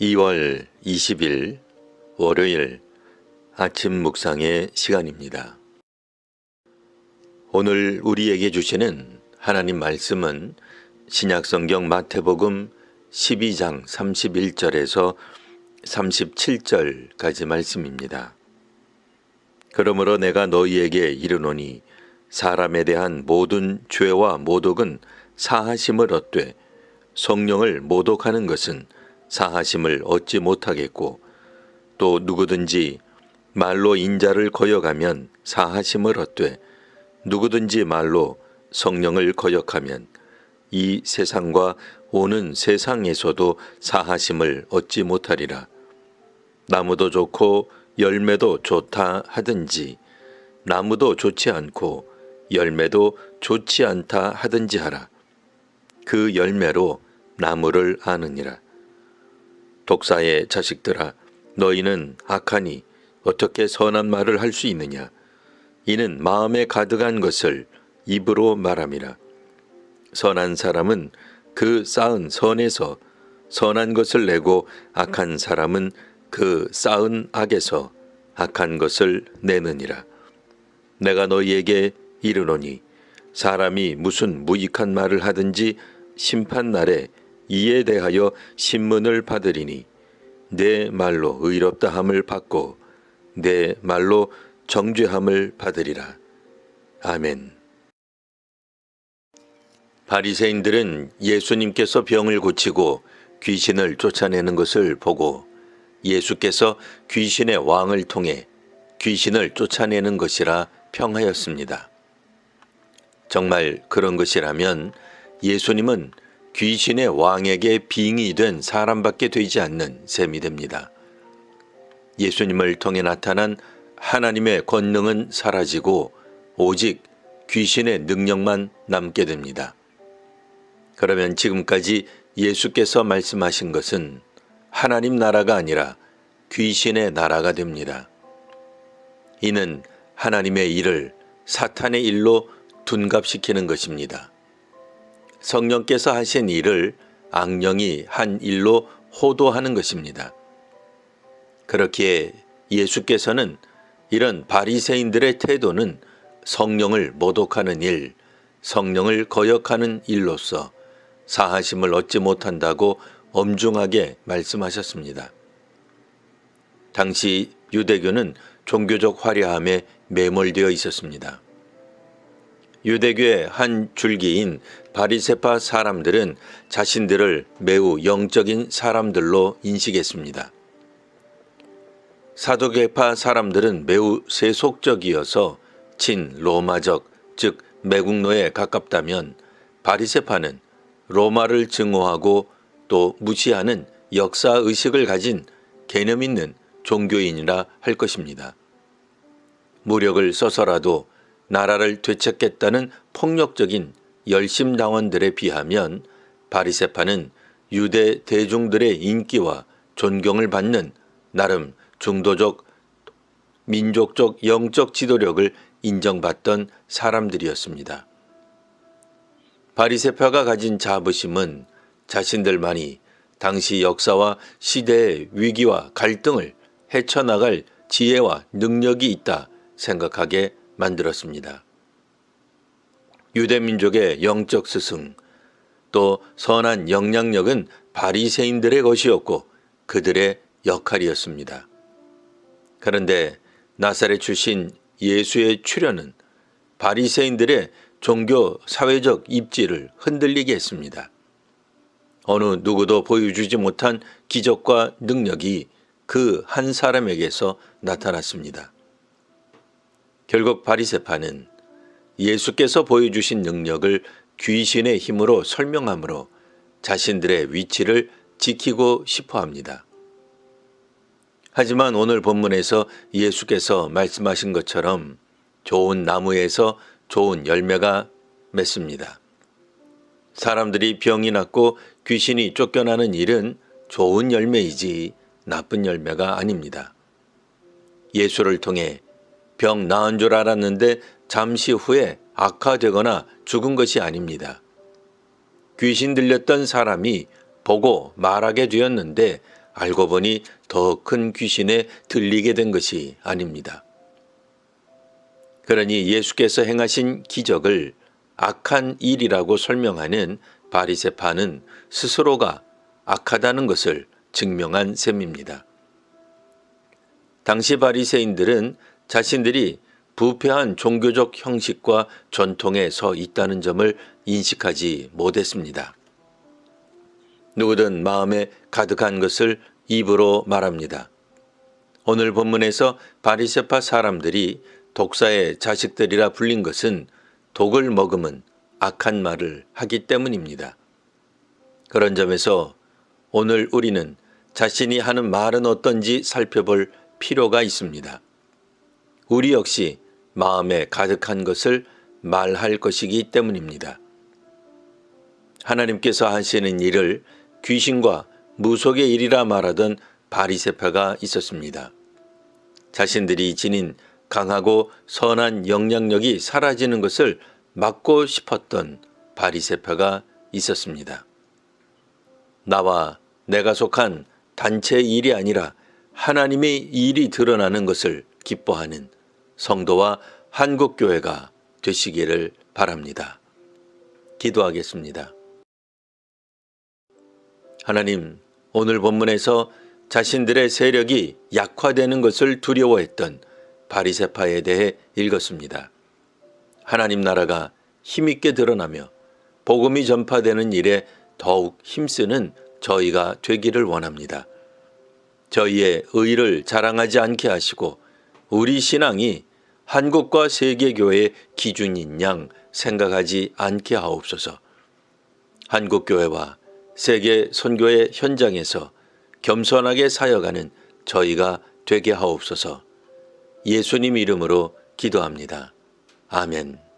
2월 20일 월요일 아침 묵상의 시간입니다. 오늘 우리에게 주시는 하나님 말씀은 신약성경 마태복음 12장 31절에서 37절까지 말씀입니다. 그러므로 내가 너희에게 이르노니 사람에 대한 모든 죄와 모독은 사하심을 얻되 성령을 모독하는 것은 사하심을 얻지 못하겠고, 또 누구든지 말로 인자를 거역하면 사하심을 얻되 누구든지 말로 성령을 거역하면 이 세상과 오는 세상에서도 사하심을 얻지 못하리라. 나무도 좋고 열매도 좋다 하든지 나무도 좋지 않고 열매도 좋지 않다 하든지 하라. 그 열매로 나무를 아느니라. 독사의 자식들아, 너희는 악하니 어떻게 선한 말을 할 수 있느냐? 이는 마음에 가득한 것을 입으로 말함이라. 선한 사람은 그 쌓은 선에서 선한 것을 내고 악한 사람은 그 쌓은 악에서 악한 것을 내느니라. 내가 너희에게 이르노니 사람이 무슨 무익한 말을 하든지 심판날에 이에 대하여 신문을 받으리니 내 말로 의롭다 함을 받고 내 말로 정죄함을 받으리라. 아멘. 바리새인들은 예수님께서 병을 고치고 귀신을 쫓아내는 것을 보고 예수께서 귀신의 왕을 통해 귀신을 쫓아내는 것이라 평하였습니다. 정말 그런 것이라면 예수님은 귀신의 왕에게 빙의된 사람밖에 되지 않는 셈이 됩니다. 예수님을 통해 나타난 하나님의 권능은 사라지고 오직 귀신의 능력만 남게 됩니다. 그러면 지금까지 예수께서 말씀하신 것은 하나님 나라가 아니라 귀신의 나라가 됩니다. 이는 하나님의 일을 사탄의 일로 둔갑시키는 것입니다. 성령께서 하신 일을 악령이 한 일로 호도하는 것입니다. 그렇기에 예수께서는 이런 바리새인들의 태도는 성령을 모독하는 일, 성령을 거역하는 일로서 사하심을 얻지 못한다고 엄중하게 말씀하셨습니다. 당시 유대교는 종교적 화려함에 매몰되어 있었습니다. 유대교의 한 줄기인 바리새파 사람들은 자신들을 매우 영적인 사람들로 인식했습니다. 사두개파 사람들은 매우 세속적이어서 친로마적, 즉 매국노에 가깝다면 바리새파는 로마를 증오하고 또 무시하는 역사의식을 가진 개념 있는 종교인이라 할 것입니다. 무력을 써서라도 나라를 되찾겠다는 폭력적인 열심당원들에 비하면 바리새파는 유대 대중들의 인기와 존경을 받는 나름 중도적, 민족적 영적 지도력을 인정받던 사람들이었습니다. 바리새파가 가진 자부심은 자신들만이 당시 역사와 시대의 위기와 갈등을 헤쳐나갈 지혜와 능력이 있다 생각하게 만들었습니다. 유대민족의 영적 스승, 또 선한 영향력은 바리새인들의 것이었고 그들의 역할이었습니다. 그런데 나사렛 출신 예수의 출현은 바리새인들의 종교 사회적 입지를 흔들리게 했습니다. 어느 누구도 보여주지 못한 기적과 능력이 그 한 사람에게서 나타났습니다. 결국 바리새파는 예수께서 보여주신 능력을 귀신의 힘으로 설명함으로 자신들의 위치를 지키고 싶어 합니다. 하지만 오늘 본문에서 예수께서 말씀하신 것처럼 좋은 나무에서 좋은 열매가 맺습니다. 사람들이 병이 낫고 귀신이 쫓겨나는 일은 좋은 열매이지 나쁜 열매가 아닙니다. 예수를 통해 병 나은 줄 알았는데 잠시 후에 악화되거나 죽은 것이 아닙니다. 귀신 들렸던 사람이 보고 말하게 되었는데 알고 보니 더 큰 귀신에 들리게 된 것이 아닙니다. 그러니 예수께서 행하신 기적을 악한 일이라고 설명하는 바리새파는 스스로가 악하다는 것을 증명한 셈입니다. 당시 바리새인들은 자신들이 부패한 종교적 형식과 전통에 서 있다는 점을 인식하지 못했습니다. 누구든 마음에 가득한 것을 입으로 말합니다. 오늘 본문에서 바리새파 사람들이 독사의 자식들이라 불린 것은 독을 머금은 악한 말을 하기 때문입니다. 그런 점에서 오늘 우리는 자신이 하는 말은 어떤지 살펴볼 필요가 있습니다. 우리 역시 마음에 가득한 것을 말할 것이기 때문입니다. 하나님께서 하시는 일을 귀신과 무속의 일이라 말하던 바리새파가 있었습니다. 자신들이 지닌 강하고 선한 영향력이 사라지는 것을 막고 싶었던 바리새파가 있었습니다. 나와 내가 속한 단체의 일이 아니라 하나님의 일이 드러나는 것을 기뻐하는 성도와 한국교회가 되시기를 바랍니다. 기도하겠습니다. 하나님, 오늘 본문에서 자신들의 세력이 약화되는 것을 두려워했던 바리새파에 대해 읽었습니다. 하나님 나라가 힘있게 드러나며 복음이 전파되는 일에 더욱 힘쓰는 저희가 되기를 원합니다. 저희의 의를 자랑하지 않게 하시고 우리 신앙이 한국과 세계교회의 기준인 양 생각하지 않게 하옵소서. 한국교회와 세계 선교의 현장에서 겸손하게 사역하는 저희가 되게 하옵소서. 예수님 이름으로 기도합니다. 아멘.